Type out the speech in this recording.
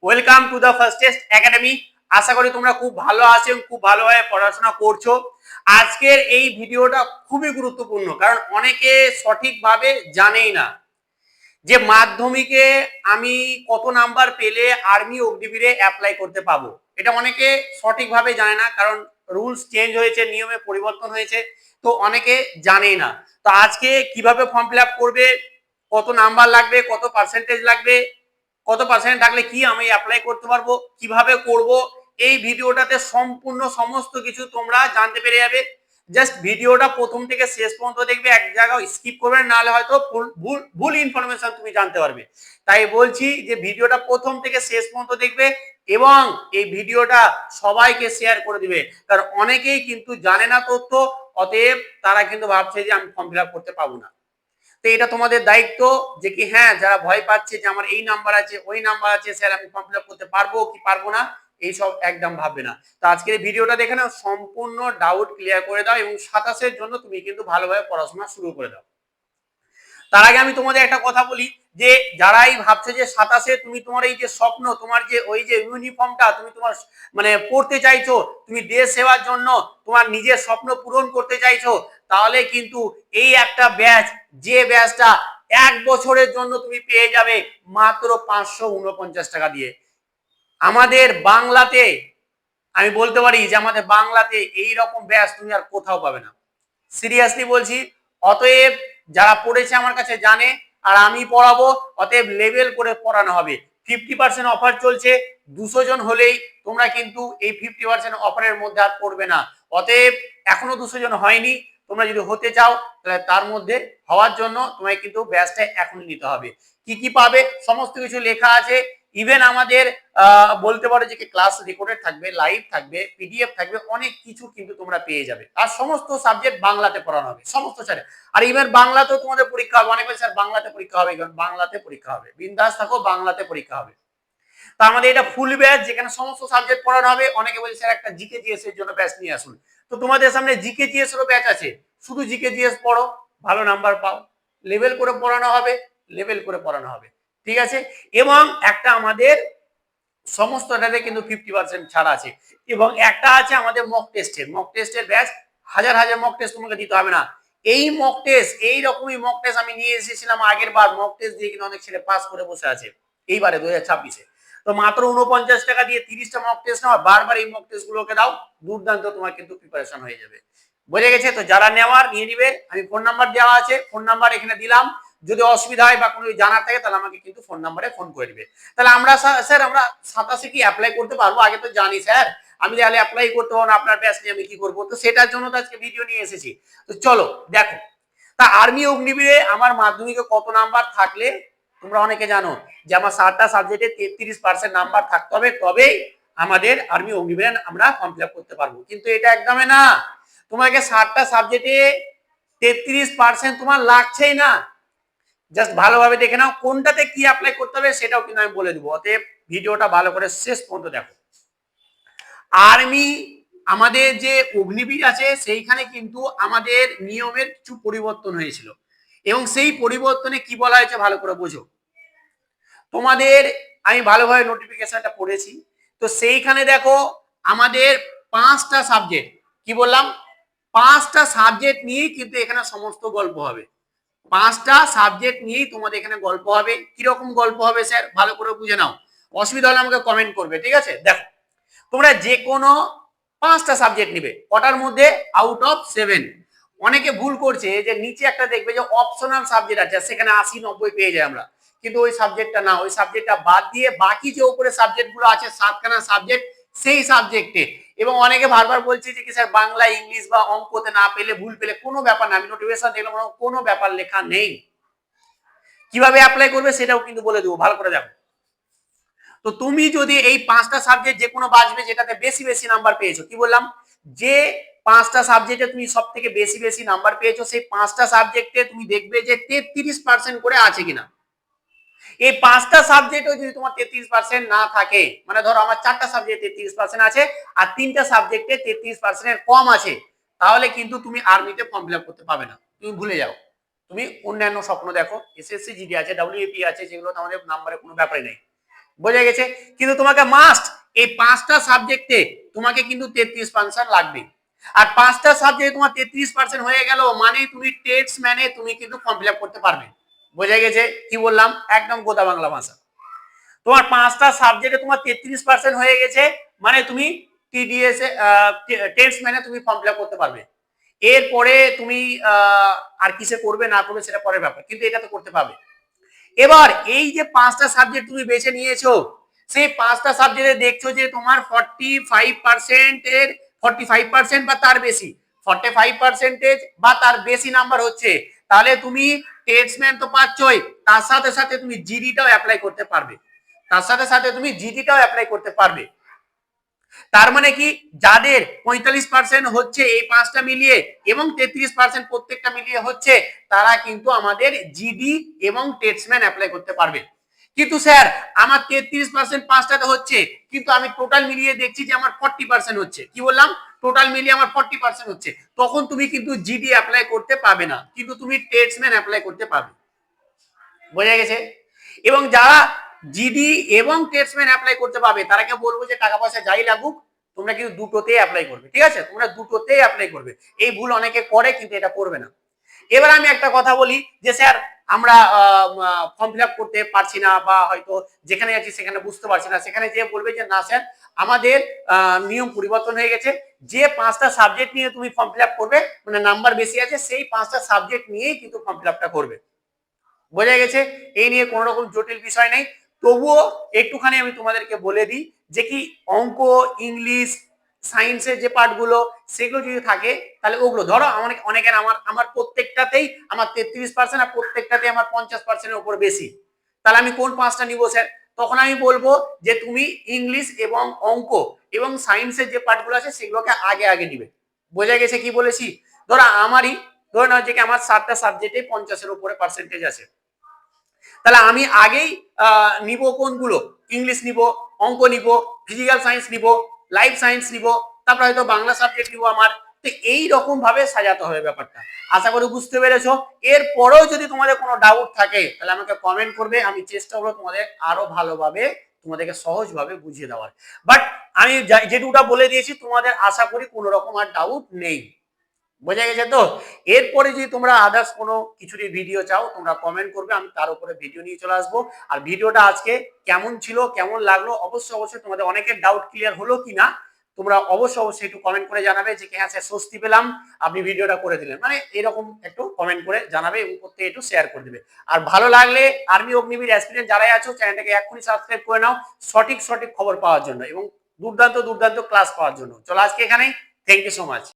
Welcome to the first test academy. আশা করি তোমরা খুব ভালো আছো এবং খুব ভালোভাবে পড়াশোনা করছো। আজকের এই ভিডিওটা খুবই গুরুত্বপূর্ণ, কারণ অনেকে সঠিকভাবে জানেই না যে মাধ্যমিকে আমি কত নাম্বার পেলে আর্মি অগ্নিবীরে অ্যাপ্লাই করতে পাবো। এটা অনেকে সঠিকভাবে জানে না, কারণ রুলস চেঞ্জ হয়েছে, নিয়মে পরিবর্তন হয়েছে, তো অনেকে জানেই না। তো আজকে কিভাবে ফর্ম ফিল আপ করবে, কত নাম্বার লাগবে, কত পার্সেন্টেজ লাগবে, কত পার্সেন্ট থাকলে কি আমি অ্যাপ্লাই করতে পারবো, কিভাবে করব, এই ভিডিওটাতে সম্পূর্ণ সমস্ত কিছু তোমরা জানতে পেরে যাবে। জাস্ট ভিডিওটা প্রথম থেকে শেষ পর্যন্ত দেখবে, এক জায়গায় স্কিপ করবে না, নাহলে হয়তো ভুল ভুল ইনফরমেশন তুমি জানতে পারবে। তাই বলছি যে ভিডিওটা প্রথম থেকে শেষ পর্যন্ত দেখবে এবং এই ভিডিওটা সবাইকে শেয়ার করে দিবে, কারণ অনেকেই কিন্তু জানে না তথ্য, অতএব তারা কিন্তু ভাবছে যে আমি ফর্ম ফিল আপ করতে পাবো না। তো এটা তোমাদের দায়িত্ব যে কি হ্যাঁ, যারা ভয় পাচ্ছে যে আমার এই নাম্বার আছে, ওই নাম্বার আছে, স্যার আমি ফর্ম ফিল আপ করতে পারবো কি পারবো না, এইসব একদম ভাববে না। তো আজকের এই ভিডিওটা দেখে না, সম্পূর্ণ ডাউট ক্লিয়ার করে দাও এবং 27-এর জন্য তুমি কিন্তু ভালোভাবে পড়াশোনা শুরু করে দাও। তার আগে আমি তোমাদের একটা কথা বলি, যে যারাই ভাবছে যে 27-এ তুমি তোমার এই যে স্বপ্ন, তোমার যে ওই যে ইউনিফর্মটা তুমি তোমার মানে পড়তে চাইছো, তুমি দেশ সেবার জন্য তোমার নিজের স্বপ্ন পূরণ করতে চাইছো, তাহলে কিন্তু এই একটা ব্যাচ, যে ব্যাচটা 1 বছরের জন্য তুমি পেয়ে যাবে মাত্র 549 টাকা দিয়ে। আমাদের বাংলাতে আমি বলতে পারি যে আমাদের বাংলাতে এই রকম ব্যাচ তুমি আর কোথাও পাবে না, সিরিয়াসলি বলছি। অতএব যারা পড়েছে আমার কাছে জানে, আর আমি পড়াবো, অতএব লেভেল করে পড়ানো হবে। 50% অফার চলছে, 200 জন হলেই তোমরা কিন্তু এই 50% অফারের মধ্যে আর পড়বে না। অতএব এখনো 200 জন হয়নি, তোমরা যদি হতে চাও তাহলে তার মধ্যে হওয়ার জন্য তোমায় কিন্তু ব্যাচটা এখনই নিতে হবে। কি কি পাবে সমস্ত কিছু লেখা আছে। ইভেন আমাদের বলতে পারো যে ক্লাস রেকর্ডেড থাকবে, লাইভ থাকবে, পিডিএফ থাকবে, অনেক কিছু কিন্তু তোমরা পেয়ে যাবে। আর সমস্ত সাবজেক্ট বাংলাতে পড়ানো হবে, সমস্ত স্যার। আর ইভেন বাংলাতেও তোমাদের পরীক্ষা হবে। অনেক স্যার বাংলাতে পরীক্ষা হবে, বাংলাতে পরীক্ষা হবে, বিন্দাস থাকো, বাংলাতে পরীক্ষা হবে। তার মধ্যে এটা ফুল ব্যাচ, যেখানে সমস্ত সাবজেক্ট পড়ানো হবে। অনেকে বলছে স্যার একটা জিকে জিএস এর জন্য ব্যাচ নিয়ে আসুন, তো তোমাদের সামনে জিকে জিএস এরও ব্যাচ আছে। শুধু জিকে জিএস পড়ো, ভালো নাম্বার পাও, লেভেল করে পড়ানো হবে, লেভেল করে পড়ানো হবে, ঠিক আছে। এবং একটা আমাদের সমস্তটাতে কিন্তু 50% ছাড় আছে। এবং একটা আছে আমাদের মক টেস্টের ব্যাচ। হাজার হাজার মক টেস্ট তোমাকে দিতে হবে না। এই মক টেস্ট, এই রকমই মক টেস্ট আমি নিয়ে এসেছিলাম আগের বার, মক টেস্ট দিয়ে কিন্তু অনেক ছেলে পাস করে বসে আছে এইবারে 2026-এ। তো মাত্র 49 টাকা দিয়ে 30টা মক টেস্ট নাও, বারবার এই মক টেস্ট গুলোকে দাও, দুর্দান্ত তোমার কিন্তু প্রিপারেশন হয়ে যাবে। বোঝা গেছে? তো যারা নেওয়ার নিয়ে নিবে, আমি ফোন নাম্বার দেওয়া আছে, ফোন নাম্বার এখানে দিলাম। যদি অসুবিধা হয় বা কোনো জানার থাকে তাহলে আমাকে কিন্তু ফোন নাম্বারে ফোন করে দিবে। তাহলে আমরা স্যার আমরা 27-এ কি অ্যাপ্লাই করতে পারবো? আগে তো জানি স্যার, আমি তাহলে অ্যাপ্লাই করতে পারবো না, আপনার ব্যাচ নিয়ে আমি কি করবো? তো সেটার জন্য তো আজকে ভিডিও নিয়ে এসেছি। তো চলো দেখো, তা আর্মি অগ্নিবীরে আমার মাধ্যমিকে কত নাম্বার থাকলে, তোমরা অনেকে জানো যে আমার 7টা সাবজেক্টে 33% নাম্বার থাকতে হবে, তবেই আমাদের আর্মি অগ্নিবীরে আমরা ফর্ম ফিল আপ করতে পারবো। কিন্তু এটা একদমই না, তোমাকে 7টা সাবজেক্টে 33% তোমার লাগছেই না। জাস্ট ভালোভাবে দেখে নাও কোনটাতে কি অ্যাপ্লাই করতে হবে, সেটাও কিন্তু আমি বলে দেবো। অতএব ভিডিওটা ভালো করে শেষ পর্যন্ত দেখো। আর্মি আমাদের যে অগ্নিবীর আছে, সেইখানে কিন্তু আমাদের নিয়মের কিছু পরিবর্তন হয়েছিল, এবং সেই পরিবর্তনে কি বলা হয়েছে ভালো করে বোঝো। তোমাদের আমি ভালোভাবে নোটিফিকেশনটা পড়েছি, তো সেইখানে দেখো আমাদের 5টা সাবজেক্ট, কি বললাম, 5টা সাবজেক্ট নিয়ে কিন্তু এখানে সমস্ত গল্প হবে। 5টা সাবজেক্ট নিয়েই তোমাদের এখানে গল্প হবে। কিরকম গল্প হবে স্যার ভালো করে বুঝে নাও, অসুবিধা হলে আমাকে কমেন্ট করবে, ঠিক আছে। দেখো, তোমরা যে কোনো 5টা সাবজেক্ট নিবে, কটার মধ্যে, আউট অফ 7। অনেকে ভুল করছে যে নিচে একটা দেখবে যে অপশনাল সাবজেক্ট আছে, সেখানে 80-90 পেয়ে যায় আমরা, কিন্তু ওই সাবজেক্টটা না, ওই সাবজেক্টটা বাদ দিয়ে বাকি যে উপরে সাবজেক্ট গুলো আছে 7খানা সাবজেক্ট, সেই সাবজেক্টে। এবং অনেকে বারবার বলছে যে কি স্যার বাংলা, ইংলিশ বা অঙ্কতে না পেলে, ভুল পেলে, কোনো ব্যাপার না, আমি নোটিফিকেশন দেখলাম কোনো ব্যাপার লেখা নেই। কিভাবে অ্যাপ্লাই করবে সেটাও কিন্তু বলে দেবো, ভালো করে দেখো। তো তুমি যদি এই 5টা সাবজেক্ট যে কোনো বাঁচবে যেটাতে বেশি বেশি নাম্বার পেয়েছো, কি বললাম, যে 5টা সাবজেক্টে তুমি সব থেকে বেশি বেশি নাম্বার পেয়েছো, সেই 5টা সাবজেক্টে তুমি দেখবে যে 33% করে আছে কিনা। এই 5টা সাবজেক্টও যদি তোমার 33% না থাকে, মানে ধরো আমার 4টা সাবজেক্টে 33% আছে আর 3টা সাবজেক্টে 33% কম আছে, তাহলে কিন্তু তুমি আর্মিতে ফর্ম ফিল আপ করতে পারবে না, তুমি ভুলে যাও। তুমি অন্যান্য স্বপ্ন দেখো, এসএসসি জিডি আছে, ডব্লিউপি আছে, যেগুলো আমাদের নাম্বারে কোনো ব্যাপারই নেই। বোঝা গেছে? কিন্তু তোমাকে মাস্ট এই 5টা সাবজেক্টে তোমাকে কিন্তু 33% লাগবে। আর 5টা সাবজেক্টে তোমার 33% হয়ে গেল মানে তুমি টেক্সট ম্যানে তুমি কিন্তু ফর্ম ফিল আপ করতে পারবে। বোঝা গেছে কি বললাম? একদম গোদা বাংলা ভাষা। তোমার 5টা সাবজেক্টে তোমার 33% হয়ে গেছে মানে তুমি টিডিএস এ টেক্সট ম্যানে তুমি ফর্ম ফিল আপ করতে পারবে। এরপরে তুমি আর কিসে করবে না করবে সেটা পরের ব্যাপার, কিন্তু এটা তো করতে পারবে। এবার এই যে 5টা সাবজেক্ট তুমি বেছে নিয়েছো, সেই 5টা সাবজেক্টে দেখছো যে তোমার 45% এর 45% বা তার বেশি 45% বা তার বেশি নাম্বার হচ্ছে, তাহলে তুমি টেস্টম্যান তো পাচ্ছই, তার সাথে সাথে তুমি জিডিটাও অ্যাপ্লাই করতে পারবে। তার সাথে সাথে তুমি জিডিটাও অ্যাপ্লাই করতে পারবে। তার মানে কি, যাদের 45% হচ্ছে এই 5টা মিলিয়ে এবং 33% প্রত্যেকটা মিলিয়ে হচ্ছে, তারা কিন্তু আমাদের জিডি এবং টেস্টম্যান অ্যাপ্লাই করতে পারবে। কিন্তু স্যার আমার 33% 5টাতে হচ্ছে, কিন্তু আমি টোটাল মিলিয়ে দেখছি যে আমার 40% হচ্ছে, কি বললাম, টোটাল মিলিয়ে আমার 40% হচ্ছে, তখন তুমি কিন্তু জিডি অ্যাপ্লাই করতে পারবে না, কিন্তু তুমি টেস্টম্যান অ্যাপ্লাই করতে পারবে। বোঝা গেছে? এবং যারা জিডি এবং টেস্টম্যান অ্যাপ্লাই করতে পারবে তারাকে বলবো যে টাকা পয়সা যাই লাগুক তোমরা কিন্তু দুটোতেই অ্যাপ্লাই করবে, ঠিক আছে? তোমরা দুটোতেই অ্যাপ্লাই করবে। এই ভুল অনেকে করে কিন্তু এটা করবে না। এবার আমি একটা কথা বলি যে স্যার আমরা ফর্ম ফিল আপ করতে পারছি না বা হয়তো যেখানে আছি সেখানে বুঝতে পারছি না, সেখানে যে বলবে যে না স্যার আমাদের নিয়ম পরিবর্তন হয়ে গেছে, যে 5টা সাবজেক্ট নিয়ে তুমি ফর্ম ফিল আপ করবে মানে নাম্বার বেশি আছে সেই 5টা সাবজেক্ট নিয়েই কিন্তু ফর্ম ফিল আপটা করবে। বোঝা গেছে? এই নিয়ে কোনো রকম জটিল বিষয় নেই। তবুও একটুখানি আমি তোমাদেরকে বলে দিই যে কি অঙ্ক, ইংলিশ, সায়েন্সের যে পার্টগুলো সেগুলো যদি থাকে তাহলে ওগুলো ধরো অনেকের আমার প্রত্যেকটাতেই আমার 33% আর প্রত্যেকটাতেই আমার 50%-এর উপর বেশি, তাহলে আমি কোন 5টা নিব স্যার? তখন আমি বলবো যে তুমি ইংলিশ এবং অঙ্ক এবং সায়েন্সের যে পার্টগুলো আছে সেগুলোকে আগে আগে নিবে। বোঝা গেছে কি বলেছি? ধরে নাও যে আমার 7টা সাবজেক্টে 50-এর উপরে পার্সেন্টেজ আছে, তাহলে আমি আগেই নিব কোনগুলো, ইংলিশ নিব, অঙ্ক নিব, ফিজিক্যাল সায়েন্স নিব, লাইফ সায়েন্স নিব, তারপর হয়তো বাংলা সাবজেক্ট নিব আমার। তো এই রকম ভাবে সাজাতে হবে ব্যাপারটা। আশা করি বুঝতে পেরেছো। এরপরেও যদি তোমাদের কোনো ডাউট থাকে তাহলে আমাকে কমেন্ট করবে, আমি চেষ্টা করবো তোমাদের আরো ভালোভাবে তোমাদেরকে সহজভাবে বুঝিয়ে দেওয়ার। বাট আমি যেটুকুটা বলে দিয়েছি তোমাদের আশা করি কোনো রকম আর ডাউট নেই। বোঝা গেছে তো? এরপরে যদি তোমরা আদার্স কোনো কিছুরই ভিডিও চাও তোমরা কমেন্ট করবে, আমি তার উপরে ভিডিও নিয়ে চলে আসবো। আর ভিডিওটা আজকে কেমন ছিল, কেমন লাগলো, অবশ্যই তোমাদের অনেকের ডাউট ক্লিয়ার হলো কিনা তোমরা অবশ্যই একটু কমেন্ট করে জানাবে যে হ্যাঁ স্যার স্বস্তি পেলাম আপনি ভিডিওটা করে দিলেন, মানে এরকম একটু কমেন্ট করে জানাবে এবং প্রত্যেকে একটু শেয়ার করে দেবে। আর ভালো লাগলে আর্মি অগ্নিবীর অ্যাসপিরেন্ট যারাই আছো চ্যানেলটাকে এক্ষুনি সাবস্ক্রাইব করে নাও সঠিক খবর পাওয়ার জন্য এবং দুর্দান্ত ক্লাস পাওয়ার জন্য। চলো আজকে এখানেই, থ্যাংক ইউ সো মাচ।